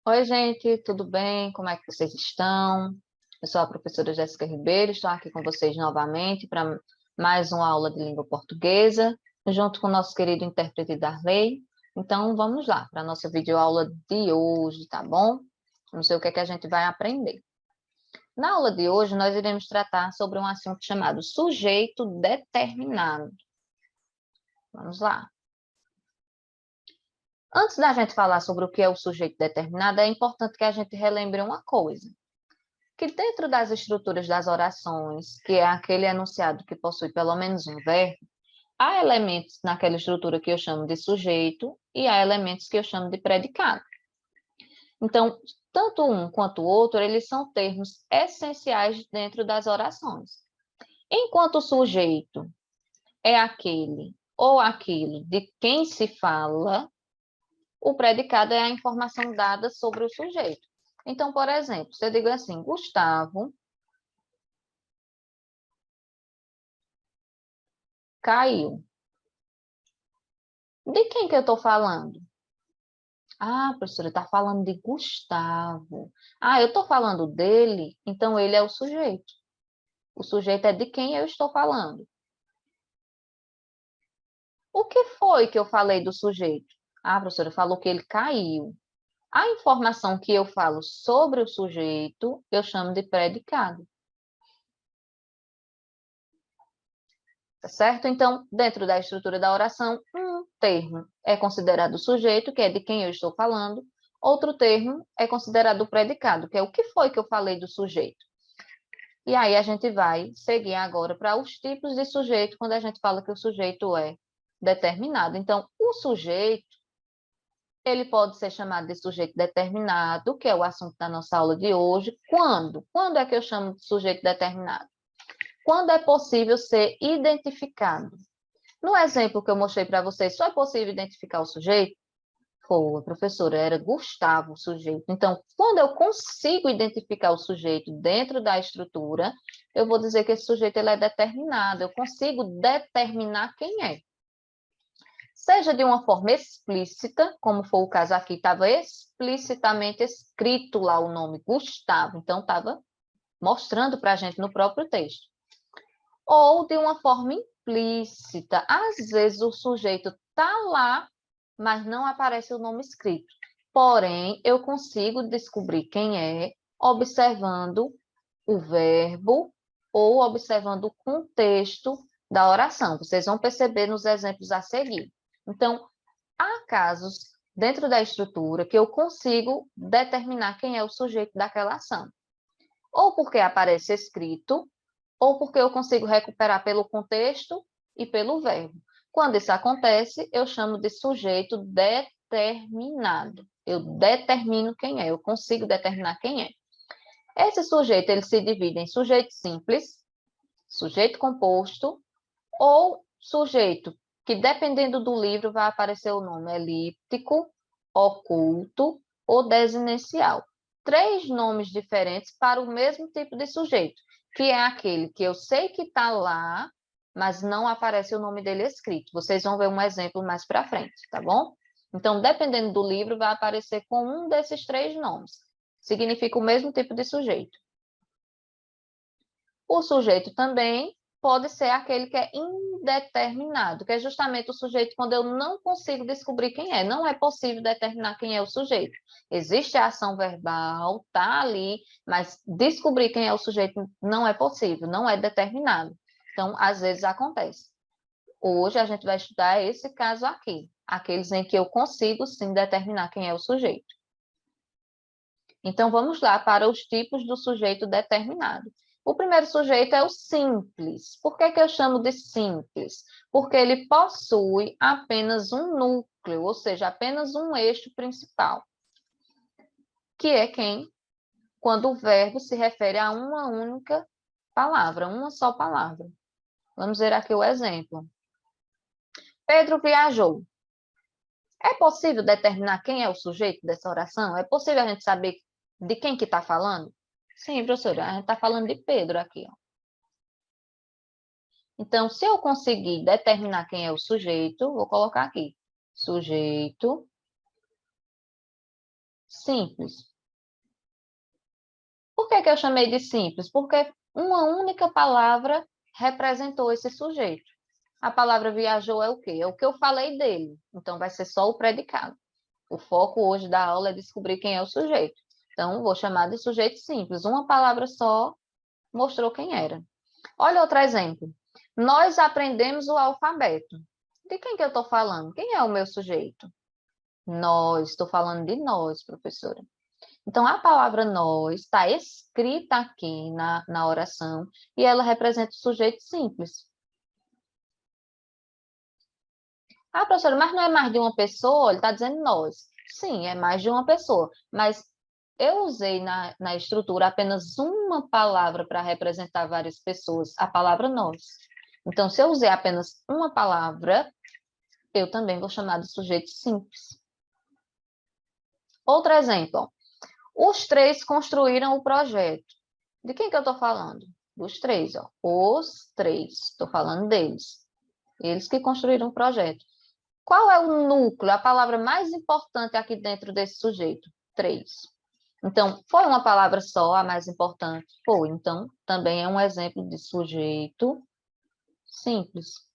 Oi, gente, tudo bem? Como é que vocês estão? Eu sou a professora Jéssica Ribeiro, estou aqui com vocês novamente para mais uma aula de língua portuguesa, junto com o nosso querido intérprete Darley. Então, vamos lá para a nossa videoaula de hoje, tá bom? Vamos ver o que é que a gente vai aprender. Na aula de hoje, nós iremos tratar sobre um assunto chamado sujeito determinado. Vamos lá. Antes da gente falar sobre o que é o sujeito determinado, é importante que a gente relembre uma coisa. Que dentro das estruturas das orações, que é aquele enunciado que possui pelo menos um verbo, há elementos naquela estrutura que eu chamo de sujeito e há elementos que eu chamo de predicado. Então, tanto um quanto o outro, eles são termos essenciais dentro das orações. Enquanto o sujeito é aquele ou aquilo de quem se fala, o predicado é a informação dada sobre o sujeito. Então, por exemplo, se eu digo assim, Gustavo caiu. De quem que eu estou falando? Ah, professora, está falando de Gustavo. Ah, eu estou falando dele, então ele é o sujeito. O sujeito é de quem eu estou falando. O que foi que eu falei do sujeito? Ah, professora, falou que ele caiu. A informação que eu falo sobre o sujeito, eu chamo de predicado. Tá certo? Então, dentro da estrutura da oração, um termo é considerado o sujeito, que é de quem eu estou falando. Outro termo é considerado o predicado, que é o que foi que eu falei do sujeito. E aí a gente vai seguir agora para os tipos de sujeito, quando a gente fala que o sujeito é determinado. Então, o sujeito, ele pode ser chamado de sujeito determinado, que é o assunto da nossa aula de hoje. Quando? Quando é que eu chamo de sujeito determinado? Quando é possível ser identificado. No exemplo que eu mostrei para vocês, só é possível identificar o sujeito? Foi, professora, era Gustavo o sujeito. Então, quando eu consigo identificar o sujeito dentro da estrutura, eu vou dizer que esse sujeito ele é determinado, eu consigo determinar quem é. Seja de uma forma explícita, como foi o caso aqui, estava explicitamente escrito lá o nome Gustavo, então estava mostrando para a gente no próprio texto. Ou de uma forma implícita, às vezes o sujeito está lá, mas não aparece o nome escrito. Porém, eu consigo descobrir quem é observando o verbo ou observando o contexto da oração. Vocês vão perceber nos exemplos a seguir. Então, há casos dentro da estrutura que eu consigo determinar quem é o sujeito daquela ação. Ou porque aparece escrito, ou porque eu consigo recuperar pelo contexto e pelo verbo. Quando isso acontece, eu chamo de sujeito determinado. Eu determino quem é, eu consigo determinar quem é. Esse sujeito, ele se divide em sujeito simples, sujeito composto, ou sujeito que, dependendo do livro, vai aparecer o nome elíptico, oculto ou desinencial. Três nomes diferentes para o mesmo tipo de sujeito, que é aquele que eu sei que está lá, mas não aparece o nome dele escrito. Vocês vão ver um exemplo mais para frente, tá bom? Então, dependendo do livro, vai aparecer com um desses três nomes. Significa o mesmo tipo de sujeito. O sujeito também pode ser aquele que é indeterminado, que é justamente o sujeito quando eu não consigo descobrir quem é. Não é possível determinar quem é o sujeito. Existe a ação verbal, tá ali, mas descobrir quem é o sujeito não é possível, não é determinado. Então, às vezes acontece. Hoje a gente vai estudar esse caso aqui, aqueles em que eu consigo sim determinar quem é o sujeito. Então, vamos lá para os tipos do sujeito determinado. O primeiro sujeito é o simples. Por que eu chamo de simples? Porque ele possui apenas um núcleo, ou seja, apenas um eixo principal, que é quem? Quando o verbo se refere a uma única palavra, uma só palavra. Vamos ver aqui o exemplo. Pedro viajou. É possível determinar quem é o sujeito dessa oração? É possível a gente saber de quem que está falando? Sim, professora, a gente está falando de Pedro aqui, ó. Então, se eu conseguir determinar quem é o sujeito, vou colocar aqui. Sujeito simples. Por que eu chamei de simples? Porque uma única palavra representou esse sujeito. A palavra viajou é o quê? É o que eu falei dele. Então, vai ser só o predicado. O foco hoje da aula é descobrir quem é o sujeito. Então, vou chamar de sujeito simples. Uma palavra só mostrou quem era. Olha outro exemplo. Nós aprendemos o alfabeto. De quem que eu estou falando? Quem é o meu sujeito? Nós. Estou falando de nós, professora. Então, a palavra nós está escrita aqui na oração e ela representa o sujeito simples. Ah, professora, mas não é mais de uma pessoa? Ele está dizendo nós. Sim, é mais de uma pessoa, mas eu usei na estrutura apenas uma palavra para representar várias pessoas, a palavra nós. Então, se eu usei apenas uma palavra, eu também vou chamar de sujeito simples. Outro exemplo. Os três construíram o projeto. De quem que eu estou falando? Dos três, ó. Os três. Estou falando deles. Eles que construíram o projeto. Qual é o núcleo, a palavra mais importante aqui dentro desse sujeito? Três. Então, foi uma palavra só a mais importante? Foi. Então, também é um exemplo de sujeito simples.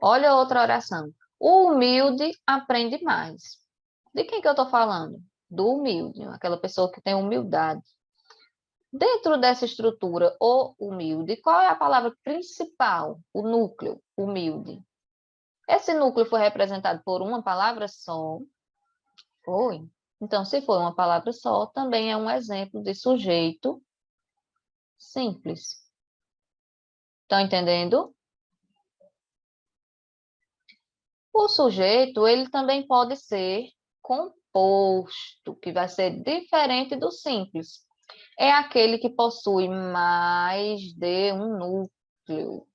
Olha outra oração. O humilde aprende mais. De quem que eu estou falando? Do humilde, aquela pessoa que tem humildade. Dentro dessa estrutura, o humilde, qual é a palavra principal? O núcleo, humilde. Esse núcleo foi representado por uma palavra só? Foi. Então, se for uma palavra só, também é um exemplo de sujeito simples. Estão entendendo? O sujeito, ele também pode ser composto, que vai ser diferente do simples. É aquele que possui mais de um núcleo.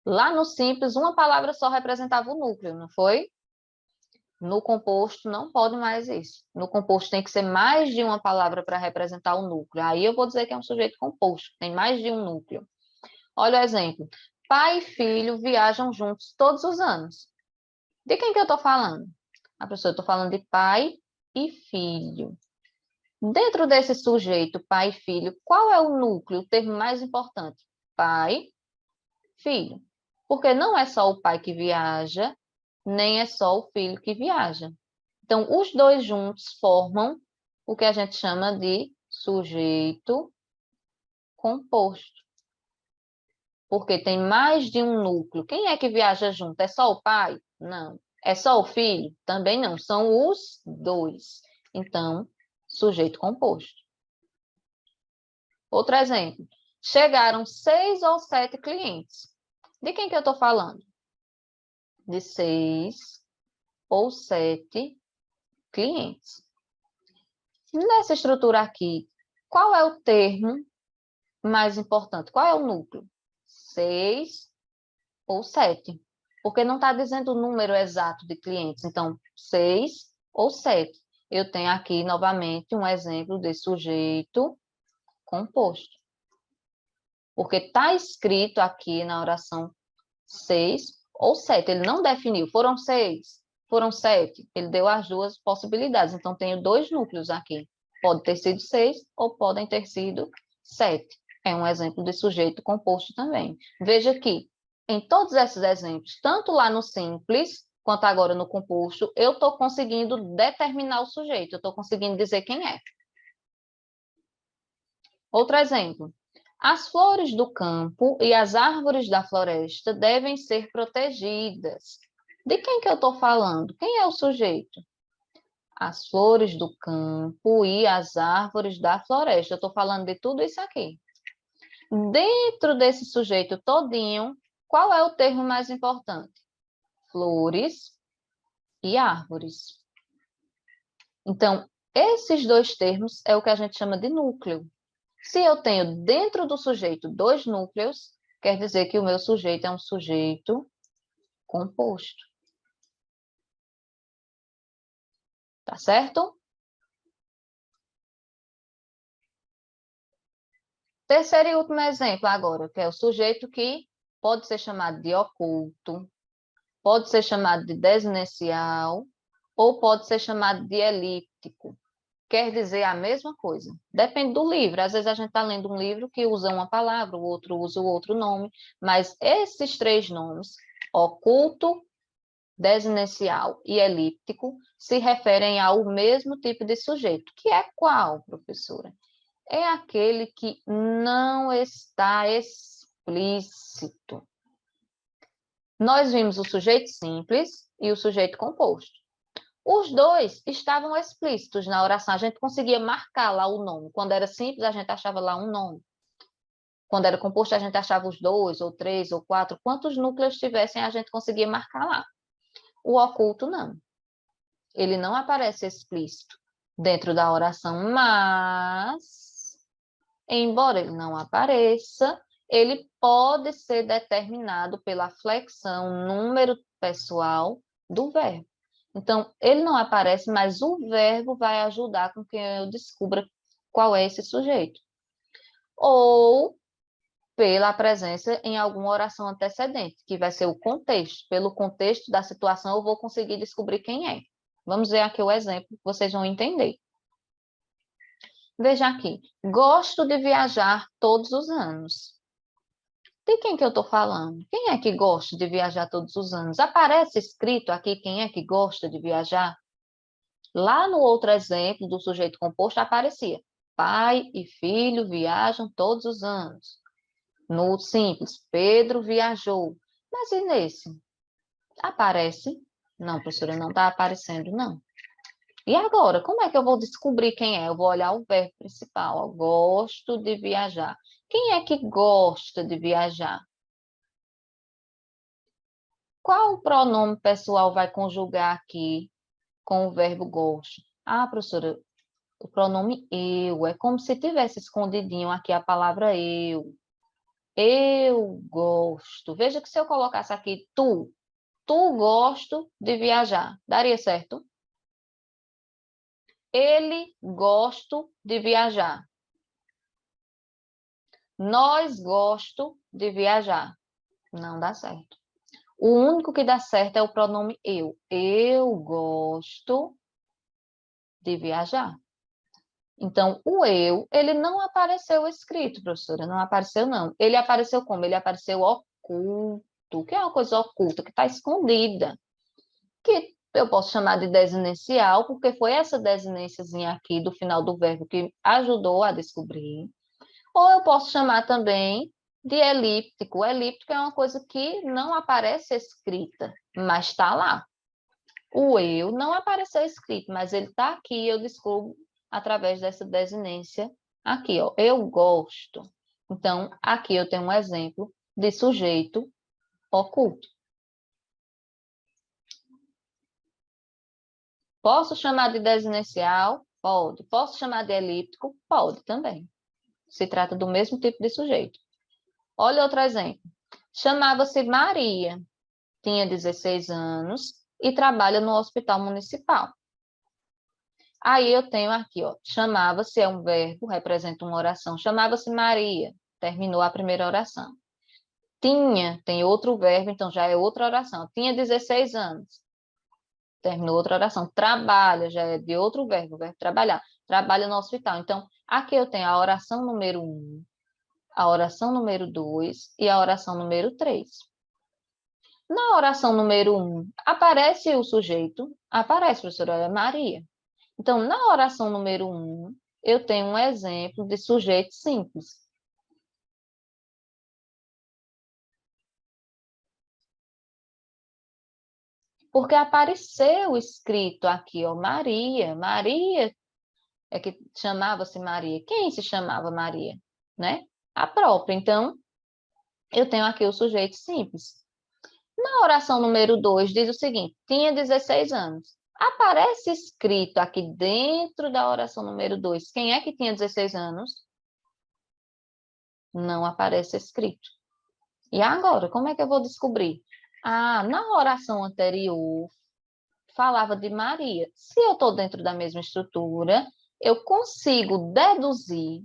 Lá no simples, uma palavra só representava o núcleo, não foi? No composto, não pode mais isso. No composto tem que ser mais de uma palavra para representar o núcleo. Aí eu vou dizer que é um sujeito composto, tem mais de um núcleo. Olha o exemplo. Pai e filho viajam juntos todos os anos. De quem que eu estou falando? A pessoa, eu estou falando de pai e filho. Dentro desse sujeito, pai e filho, qual é o núcleo, o termo mais importante? Pai, filho. Porque não é só o pai que viaja, nem é só o filho que viaja. Então, os dois juntos formam o que a gente chama de sujeito composto. Porque tem mais de um núcleo. Quem é que viaja junto? É só o pai? Não. É só o filho? Também não. São os dois. Então, sujeito composto. Outro exemplo. Chegaram 6 ou 7 clientes. De quem que eu estou falando? De 6 ou 7 clientes. Nessa estrutura aqui, qual é o termo mais importante? Qual é o núcleo? 6 ou 7? Porque não está dizendo o número exato de clientes. Então, 6 ou 7. Eu tenho aqui, novamente, um exemplo de sujeito composto. Porque está escrito aqui na oração 6 ou 7. Ele não definiu. Foram 6, foram 7. Ele deu as duas possibilidades. Então, tenho dois núcleos aqui. Pode ter sido 6 ou podem ter sido 7. É um exemplo de sujeito composto também. Veja que, em todos esses exemplos, tanto lá no simples, quanto agora no composto, eu estou conseguindo determinar o sujeito. Eu estou conseguindo dizer quem é. Outro exemplo. As flores do campo e as árvores da floresta devem ser protegidas. De quem que eu estou falando? Quem é o sujeito? As flores do campo e as árvores da floresta. Eu estou falando de tudo isso aqui. Dentro desse sujeito todinho, qual é o termo mais importante? Flores e árvores. Então, esses dois termos é o que a gente chama de núcleo. Se eu tenho dentro do sujeito dois núcleos, quer dizer que o meu sujeito é um sujeito composto. Tá certo? Terceiro e último exemplo agora, que é o sujeito que pode ser chamado de oculto, pode ser chamado de desinencial ou pode ser chamado de elíptico. Quer dizer a mesma coisa. Depende do livro. Às vezes a gente está lendo um livro que usa uma palavra, o outro usa o outro nome, mas esses três nomes, oculto, desinencial e elíptico, se referem ao mesmo tipo de sujeito, que é qual, professora? É aquele que não está explícito. Nós vimos o sujeito simples e o sujeito composto. Os dois estavam explícitos na oração, a gente conseguia marcar lá o nome. Quando era simples, a gente achava lá um nome. Quando era composto, a gente achava os 2, ou 3, ou 4. Quantos núcleos tivessem, a gente conseguia marcar lá. O oculto, não. Ele não aparece explícito dentro da oração, mas, embora ele não apareça, ele pode ser determinado pela flexão número pessoal do verbo. Então, ele não aparece, mas o verbo vai ajudar com que eu descubra qual é esse sujeito. Ou pela presença em alguma oração antecedente, que vai ser o contexto. Pelo contexto da situação, eu vou conseguir descobrir quem é. Vamos ver aqui o exemplo, que vocês vão entender. Veja aqui. Gosto de viajar todos os anos. De quem que eu estou falando? Quem é que gosta de viajar todos os anos? Aparece escrito aqui quem é que gosta de viajar? Lá no outro exemplo do sujeito composto aparecia: pai e filho viajam todos os anos. No simples, Pedro viajou. Mas e nesse? Aparece? Não, professora, não está aparecendo, não. E agora, como é que eu vou descobrir quem é? Eu vou olhar o verbo principal. Eu gosto de viajar. Quem é que gosta de viajar? Qual o pronome pessoal vai conjugar aqui com o verbo gosto? Ah, professora, o pronome eu. É como se tivesse escondidinho aqui a palavra eu. Eu gosto. Veja que se eu colocasse aqui tu gosto de viajar, daria certo? Ele gosto de viajar. Nós gosto de viajar. Não dá certo. O único que dá certo é o pronome eu. Eu gosto de viajar. Então, o eu, ele não apareceu escrito, professora, não apareceu, não. Ele apareceu como? Ele apareceu oculto, que é uma coisa oculta, que está escondida, que eu posso chamar de desinencial, porque foi essa desinênciazinha aqui do final do verbo que ajudou a descobrir. Ou eu posso chamar também de elíptico. O elíptico é uma coisa que não aparece escrita, mas está lá. O eu não apareceu escrito, mas ele está aqui, eu descubro através dessa desinência aqui, ó. Eu gosto. Então, aqui eu tenho um exemplo de sujeito oculto. Posso chamar de desinencial? Pode. Posso chamar de elíptico? Pode também. Se trata do mesmo tipo de sujeito. Olha outro exemplo. Chamava-se Maria, tinha 16 anos e trabalha no hospital municipal. Aí eu tenho aqui, ó, chamava-se é um verbo, representa uma oração. Chamava-se Maria, terminou a primeira oração. Tinha, tem outro verbo, então já é outra oração. Tinha 16 anos, terminou outra oração. Trabalha, já é de outro verbo, o verbo trabalhar. Trabalha no hospital. Então, aqui eu tenho a oração número 1, a oração número 2 e a oração número 3. Na oração número 1, aparece o sujeito? Aparece, professora Maria. Então, na oração número 1, eu tenho um exemplo de sujeito simples. Porque apareceu escrito aqui, ó, Maria. Maria é que chamava-se Maria. Quem se chamava Maria? Né? A própria. Então, eu tenho aqui o sujeito simples. Na oração número 2, diz o seguinte: tinha 16 anos. Aparece escrito aqui dentro da oração número 2, quem é que tinha 16 anos? Não aparece escrito. E agora, como é que eu vou descobrir? Ah, na oração anterior, falava de Maria. Se eu estou dentro da mesma estrutura, eu consigo deduzir,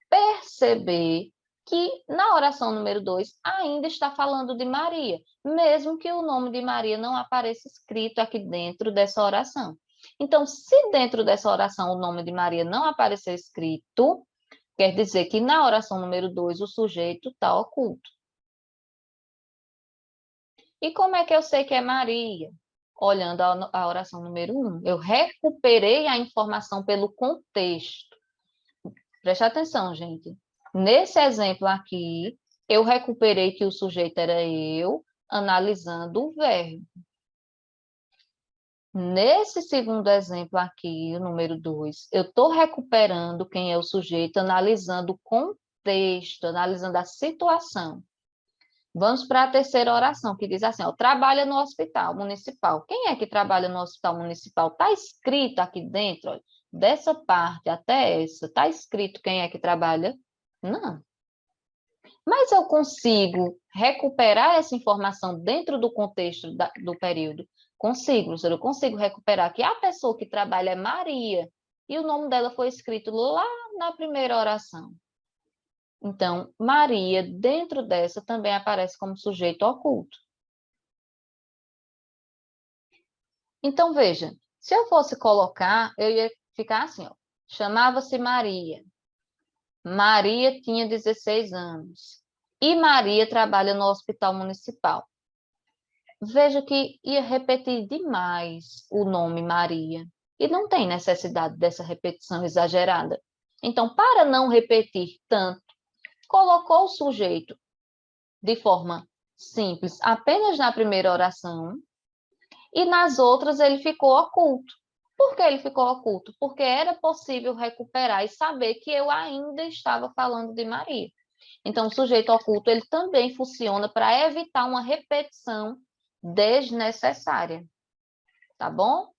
perceber que na oração número 2 ainda está falando de Maria, mesmo que o nome de Maria não apareça escrito aqui dentro dessa oração. Então, se dentro dessa oração o nome de Maria não aparecer escrito, quer dizer que na oração número 2 o sujeito está oculto. E como é que eu sei que é Maria? Olhando a oração número 1, eu recuperei a informação pelo contexto. Preste atenção, gente. Nesse exemplo aqui, eu recuperei que o sujeito era eu, analisando o verbo. Nesse segundo exemplo aqui, o número 2, eu estou recuperando quem é o sujeito, analisando o contexto, analisando a situação. Vamos para a terceira oração, que diz assim, ó, trabalha no hospital municipal. Quem é que trabalha no hospital municipal? Está escrito aqui dentro, olha, dessa parte até essa, está escrito quem é que trabalha? Não. Mas eu consigo recuperar essa informação dentro do contexto do período? Consigo, professor, eu consigo recuperar que a pessoa que trabalha é Maria, e o nome dela foi escrito lá na primeira oração. Então, Maria, dentro dessa, também aparece como sujeito oculto. Então, veja, se eu fosse colocar, eu ia ficar assim, ó, chamava-se Maria. Maria tinha 16 anos. E Maria trabalha no hospital municipal. Veja que ia repetir demais o nome Maria. E não tem necessidade dessa repetição exagerada. Então, para não repetir tanto, colocou o sujeito de forma simples apenas na primeira oração e nas outras ele ficou oculto. Por que ele ficou oculto? Porque era possível recuperar e saber que eu ainda estava falando de Maria. Então, o sujeito oculto ele também funciona para evitar uma repetição desnecessária. Tá bom?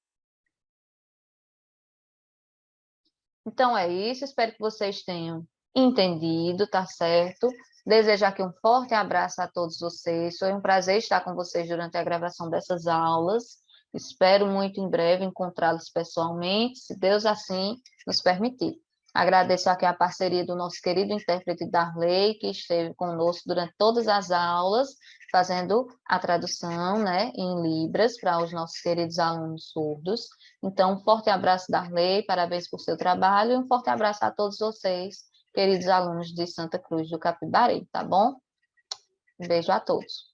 Então é isso, espero que vocês tenham entendido, tá certo? Desejo aqui um forte abraço a todos vocês. Foi um prazer estar com vocês durante a gravação dessas aulas. Espero muito em breve encontrá-los pessoalmente, se Deus assim nos permitir. Agradeço aqui a parceria do nosso querido intérprete Darley, que esteve conosco durante todas as aulas, fazendo a tradução, né, em Libras para os nossos queridos alunos surdos. Então, um forte abraço, Darley, parabéns por seu trabalho, e um forte abraço a todos vocês, queridos alunos de Santa Cruz do Capibari, tá bom? Um beijo a todos.